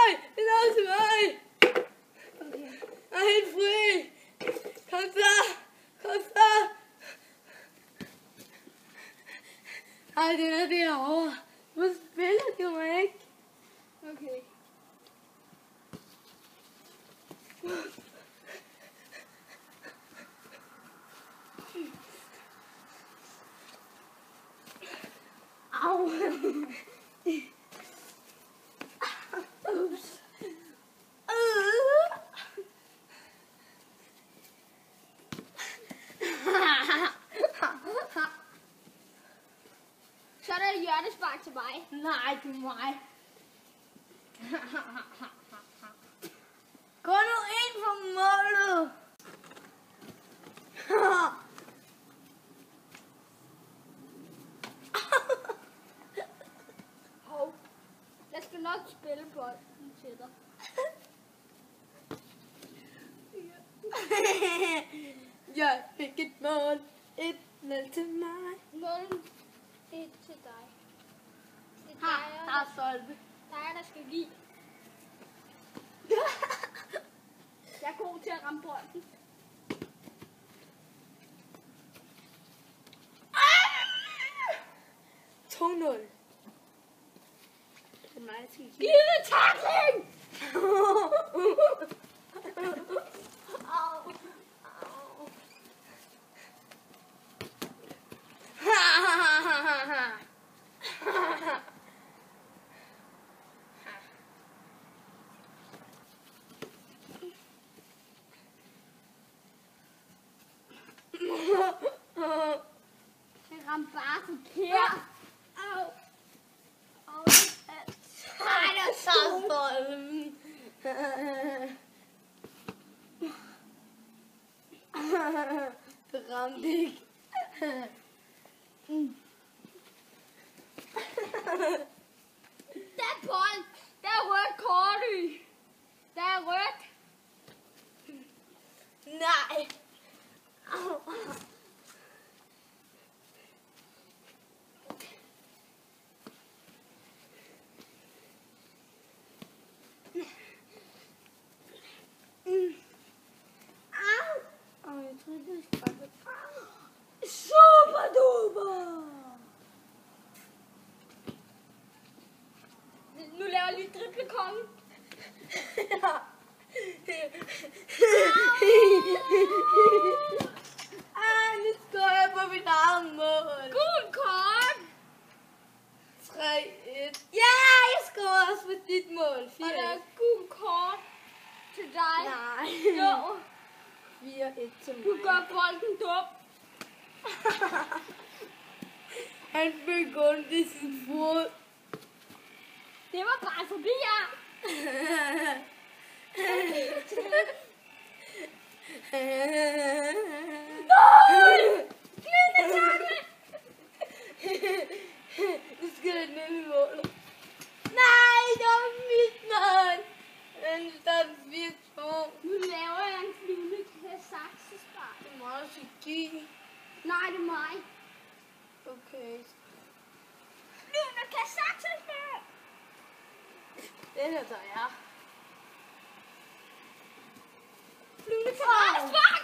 mig! Det er noget til mig! Jeg er helt fri! Kom så! Kom så! Ej, den er derovre. Hvor spiller du mig ikke? Okay. Au! Ups. Så er der et hjørnespark til mig. Nej, det er mig. Gå nu ind for målet. Hov. Jeg skal nok spille bolden til dig. Jeg fik et mål. 1-0 til mig. Målen et til dig. Det er Ha, dig, der er solgt. der skal give. Jeg er god til at ramme bolden. 2-0. Det er mig, der skal give. Giv det tackling! Au. Jeg ramte bare forkert. Au. Au. Ej, der er så bolden. Det ramte ikke. Der er bold. Der er rødt kort i. Der er rødt. Nej. Au. Jeg tror ikke, det skal være. Super duper. Nu laver jeg lige driblekongen. Nu står jeg på mit eget mål. Gul kort. 3-1. Ja, jeg scorer også på dit mål. Og der er 4-1. gul kort til dig. Nej. Jo, 4-1 til mig. du gør bolden dum. Han fik ondt i sin fod. Det var bare forbi jer. Nu skal jeg ned i målet. Nej, det var mit mål. Men der er 4-2. Nu laver jeg en flyvende saksespark. Det må også give. Nej, det er mig. Okay. Flyvende saksespark. Den her tager jeg. Flyvende saksespark.